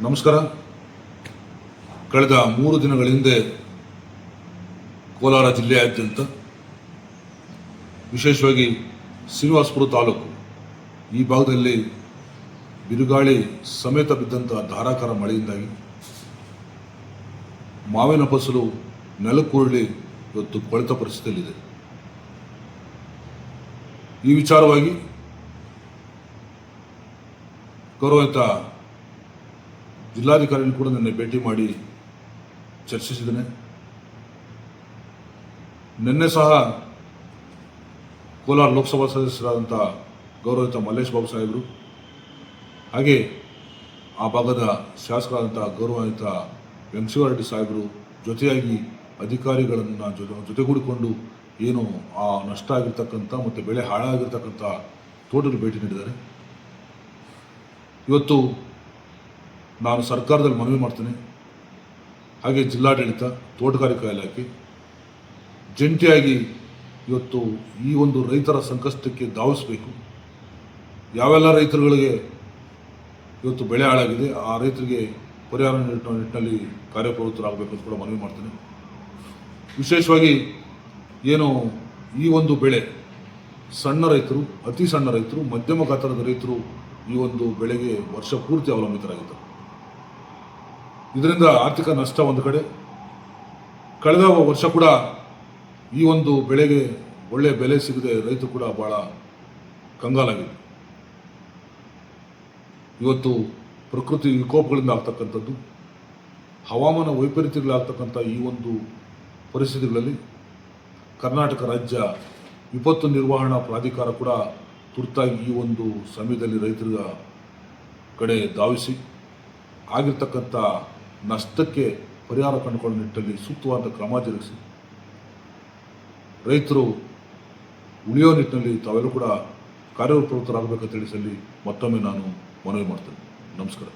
ನಮಸ್ಕಾರ. ಕಳೆದ 3 ದಿನಗಳ ಹಿಂದೆ ಕೋಲಾರ ಜಿಲ್ಲೆಯಾದ್ಯಂತ ವಿಶೇಷವಾಗಿ ಶ್ರೀನಿವಾಸಪುರ ತಾಲೂಕು ಈ ಭಾಗದಲ್ಲಿ ಬಿರುಗಾಳಿ ಸಮೇತ ಬಿದ್ದಂಥ ಧಾರಾಕಾರ ಮಳೆಯಿಂದಾಗಿ ಮಾವಿನ ಫಸಲು ನೆಲಕ್ಕುರುಳಿ ಇವತ್ತು ಕೊಳೆತ ಪರಿಸ್ಥಿತಿಯಲ್ಲಿದೆ. ಈ ವಿಚಾರವಾಗಿ ಗೌರವಿತ ಜಿಲ್ಲಾಧಿಕಾರಿಗಳು ಕೂಡ ನಿನ್ನೆ ಭೇಟಿ ಮಾಡಿ ಚರ್ಚಿಸಿದ್ದೇನೆ. ನಿನ್ನೆ ಸಹ ಕೋಲಾರ ಲೋಕಸಭಾ ಸದಸ್ಯರಾದಂಥ ಗೌರವಿತ ಮಲ್ಲೇಶ್ ಬಾಬು ಸಾಹೇಬರು ಹಾಗೆ ಆ ಭಾಗದ ಶಾಸಕರಾದಂಥ ಗೌರವಿತ ವೆಂಕಟೇಶ್ವರ ಸಾಹೇಬರು ಜೊತೆಯಾಗಿ ಅಧಿಕಾರಿಗಳನ್ನು ಜೊತೆಗೂಡಿಕೊಂಡು ಏನು ಆ ನಷ್ಟ ಆಗಿರ್ತಕ್ಕಂಥ ಮತ್ತು ಬೆಳೆ ಹಾಳಾಗಿರ್ತಕ್ಕಂಥ ತೋಟಕ್ಕೆ ಭೇಟಿ ನೀಡಿದ್ದಾರೆ. ಇವತ್ತು ನಾನು ಸರ್ಕಾರದಲ್ಲಿ ಮನವಿ ಮಾಡ್ತೇನೆ, ಹಾಗೆ ಜಿಲ್ಲಾಡಳಿತ, ತೋಟಗಾರಿಕಾ ಇಲಾಖೆ ಜಂಟಿಯಾಗಿ ಇವತ್ತು ಈ ಒಂದು ರೈತರ ಸಂಕಷ್ಟಕ್ಕೆ ಧಾವಿಸಬೇಕು. ಯಾವೆಲ್ಲ ರೈತರುಗಳಿಗೆ ಇವತ್ತು ಬೆಳೆ ಹಾಳಾಗಿದೆ ಆ ರೈತರಿಗೆ ಪರಿಹಾರ ನಿಟ್ಟಿನಲ್ಲಿ ಕಾರ್ಯಪ್ರವೃತ್ತರಾಗಬೇಕು ಅಂತ ಕೂಡ ಮನವಿ ಮಾಡ್ತೇನೆ. ವಿಶೇಷವಾಗಿ ಏನು ಈ ಒಂದು ಬೆಳೆ ಸಣ್ಣ ರೈತರು, ಅತಿ ಸಣ್ಣ ರೈತರು, ಮಧ್ಯಮ ಗಾತ್ರದ ರೈತರು ಈ ಒಂದು ಬೆಳೆಗೆ ವರ್ಷ ಪೂರ್ತಿ ಅವಲಂಬಿತರಾಗಿದ್ದಾರೆ. ಇದರಿಂದ ಆರ್ಥಿಕ ನಷ್ಟ ಒಂದು ಕಡೆ, ಕಳೆದ ವರ್ಷ ಕೂಡ ಈ ಒಂದು ಬೆಳೆಗೆ ಒಳ್ಳೆಯ ಬೆಲೆ ಸಿಗದೆ ರೈತರು ಕೂಡ ಭಾಳ ಕಂಗಾಲಾಗಿದೆ. ಇವತ್ತು ಪ್ರಕೃತಿ ವಿಕೋಪಗಳಿಂದ ಆಗ್ತಕ್ಕಂಥದ್ದು, ಹವಾಮಾನ ವೈಪರೀತ್ಯಗಳಾಗ್ತಕ್ಕಂಥ ಈ ಒಂದು ಪರಿಸ್ಥಿತಿಗಳಲ್ಲಿ ಕರ್ನಾಟಕ ರಾಜ್ಯ ವಿಪತ್ತು ನಿರ್ವಹಣಾ ಪ್ರಾಧಿಕಾರ ಕೂಡ ತುರ್ತಾಗಿ ಈ ಒಂದು ಸಮಯದಲ್ಲಿ ರೈತರ ಕಡೆ ಧಾವಿಸಿ ಆಗಿರ್ತಕ್ಕಂಥ ನಷ್ಟಕ್ಕೆ ಪರಿಹಾರ ಕಂಡುಕೊಳ್ಳೋ ನಿಟ್ಟಿನಲ್ಲಿ ಸೂಕ್ತವಾದ ಕ್ರಮ ಜರುಗಿಸಿ ರೈತರು ಉಳಿಯೋ ನಿಟ್ಟಿನಲ್ಲಿ ತಾವೆಲ್ಲರೂ ಕೂಡ ಕಾರ್ಯಪ್ರವೃತ್ತರಾಗಬೇಕಂತ ತಿಳಿಸಲಿ ಮತ್ತೊಮ್ಮೆ ನಾನು ಮನವಿ ಮಾಡ್ತೇನೆ. ನಮಸ್ಕಾರ.